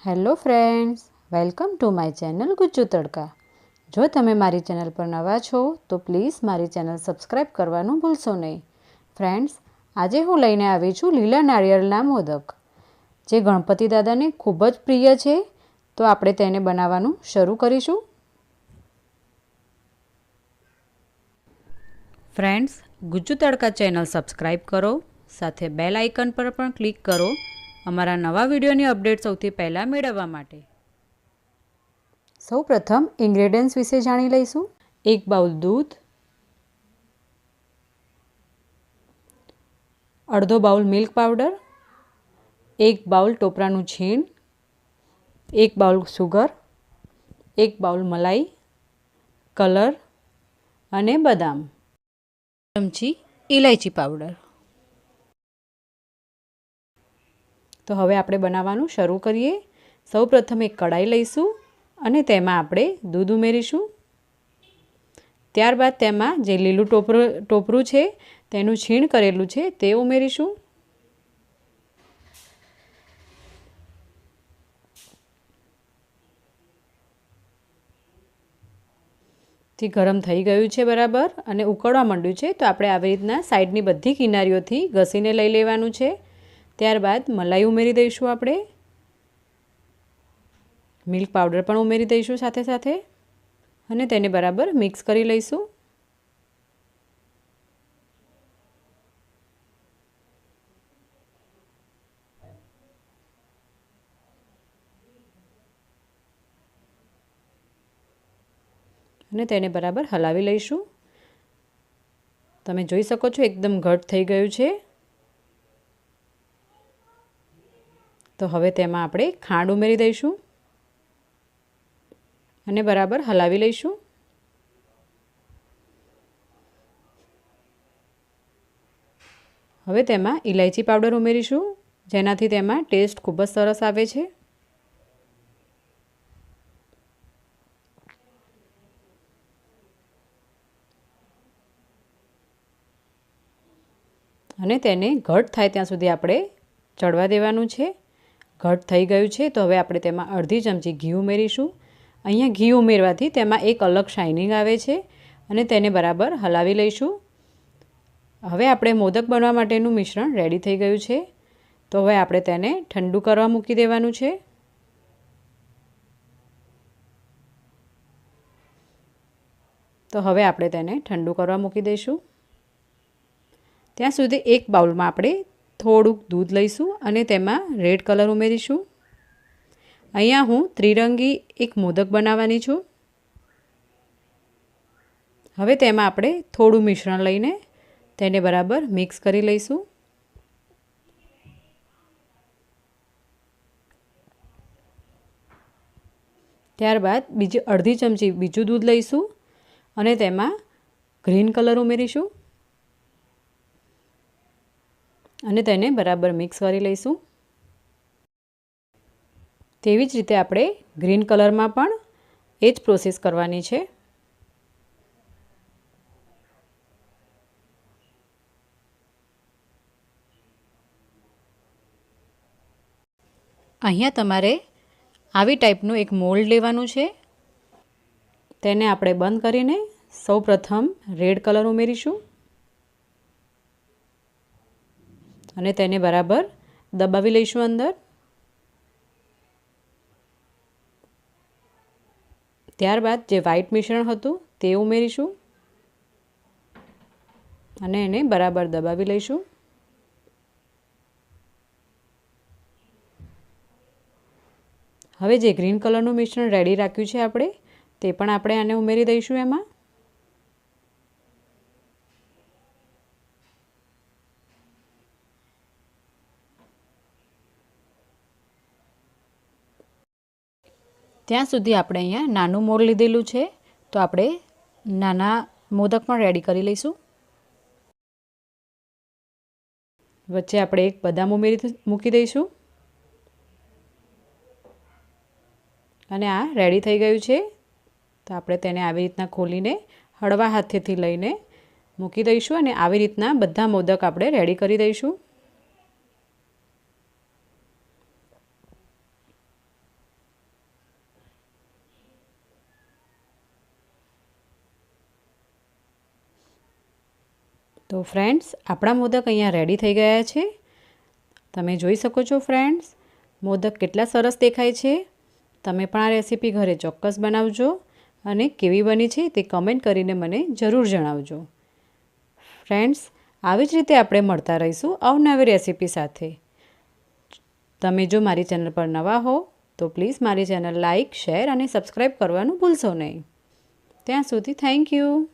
Hello friends, welcome to my channel Gujju તડકા. જો તમે મારી ચેનલ પર નવા છો તો પ્લીઝ મારી ચેનલ સબસ્ક્રાઈબ કરવાનું ભૂલશો નહીં. ફ્રેન્ડ્સ, આજે હું લઈને આવી છું લીલા નાળિયેરના મોદક, જે ગણપતિ દાદાને ખૂબ જ પ્રિય છે. તો આપણે તેને બનાવવાનું શરૂ કરીશું. ફ્રેન્ડ્સ, ગુજ્જુ તડકા ચેનલ સબસ્ક્રાઈબ કરો, સાથે બેલ આઇકન પર પણ ક્લિક કરો અમારા નવા વિડીયોની અપડેટ સૌથી પહેલાં મેળવવા માટે. સૌપ્રથમ ઇન્ગ્રેડિયન્ટ્સ વિશે જાણી લઈશું. 1 બાઉલ દૂધ, અડધો બાઉલ મિલ્ક પાવડર, 1 બાઉલ ટોપરાનું છીણ, 1 બાઉલ સુગર, 1 બાઉલ મલાઈ, કલર અને બદામ, ચમચી ઇલાયચી પાવડર. તો હવે આપણે બનાવવાનું શરૂ કરીએ. સૌપ્રથમ એક કઢાઈ લઈશું અને તેમાં આપણે દૂધ ઉમેરીશું. ત્યારબાદ તેમાં જે લીલું ટોપરું છે તેનું છીણ કરેલું છે તે ઉમેરીશું. થી ગરમ થઈ ગયું છે બરાબર અને ઉકળવા માંડ્યું છે, તો આપણે આવી રીતના સાઈડની બધી કિનારીઓથી ઘસીને લઈ લેવાનું છે. ત્યારબાદ મલાઈ ઉમેરી દઈશું. આપણે મિલ્ક પાવડર પણ ઉમેરી દઈશું સાથે સાથે અને તેને બરાબર મિક્સ કરી લઈશું. અને તેને બરાબર હલાવી લઈશું. તમે જોઈ શકો છો એકદમ ઘટ થઈ ગયું છે. તો હવે તેમાં આપણે ખાંડ ઉમેરી દઈશું અને બરાબર હલાવી લઈશું. હવે તેમાં ઇલાયચી પાવડર ઉમેરીશું, જેનાથી તેમાં ટેસ્ટ ખૂબ જ સરસ આવે છે. અને તેને ઘટ થાય ત્યાં સુધી આપણે ચડવા દેવાનું છે. ઘટ થઈ ગયું છે તો હવે આપણે તેમાં અડધી ચમચી ઘી ઉમેરીશું. અહીંયા ઘી ઉમેરવાથી તેમાં એક અલગ શાઇનિંગ આવે છે અને તેને બરાબર હલાવી લઈશું. હવે આપણે મોદક બનવા માટેનું મિશ્રણ રેડી થઈ ગયું છે. તો હવે આપણે તેને ઠંડુ કરવા મૂકી દેવાનું છે. તો હવે આપણે તેને ઠંડુ કરવા મૂકી દઈશું. ત્યાં સુધી એક બાઉલમાં આપણે થોડુંક દૂધ લઈશું અને તેમાં રેડ કલર ઉમેરીશું. અહીંયા હું ત્રિરંગી એક મોદક બનાવવાની છું. હવે તેમાં આપણે થોડું મિશ્રણ લઈને તેને બરાબર મિક્સ કરી લઈશું. ત્યારબાદ બીજી અડધી ચમચી બીજું દૂધ લઈશું અને તેમાં ગ્રીન કલર ઉમેરીશું અને તેને બરાબર મિક્સ કરી લઈશું. તેવી જ રીતે આપણે ગ્રીન કલરમાં પણ એ જ પ્રોસેસ કરવાની છે. અહીંયા તમારે આવી ટાઈપનું એક મોલ્ડ લેવાનું છે. તેને આપણે બંધ કરીને સૌપ્રથમ રેડ કલર ઉમેરીશું અને તેને બરાબર દબાવી લઈશું અંદર. ત્યારબાદ જે વ્હાઈટ મિશ્રણ હતું તે ઉમેરીશું અને એને બરાબર દબાવી લઈશું. હવે જે ગ્રીન કલરનું મિશ્રણ રેડી રાખ્યું છે આપણે, તે પણ આપણે આને ઉમેરી દઈશું એમાં. ત્યાં સુધી આપણે અહીંયા નાનું મોલ્ડ લીધેલું છે, તો આપણે નાના મોદક પણ રેડી કરી લઈશું. વચ્ચે આપણે એક બદામ મૂકી દઈશું અને આ રેડી થઈ ગયું છે. તો આપણે તેને આવી રીતના ખોલીને હળવા હાથેથી લઈને મૂકી દઈશું અને આવી રીતના બધા મોદક આપણે રેડી કરી દઈશું. તો ફ્રેન્ડ્સ, આપણા મોદક અહીંયા રેડી થઈ ગયા છે. તમે જોઈ શકો છો ફ્રેન્ડ્સ, મોદક કેટલા સરસ દેખાય છે. તમે પણ આ રેસીપી ઘરે ચોક્કસ બનાવજો અને કેવી બની છે તે કમેન્ટ કરીને મને જરૂર જણાવજો. ફ્રેન્ડ્સ, આવી જ રીતે આપણે મળતા રહીશું અવનવી રેસીપી સાથે. તમે જો મારી ચેનલ પર નવા હો તો પ્લીઝ મારી ચેનલ લાઇક, શેર અને સબસ્ક્રાઈબ કરવાનું ભૂલશો નહીં. ત્યાં સુધી થેન્ક યુ.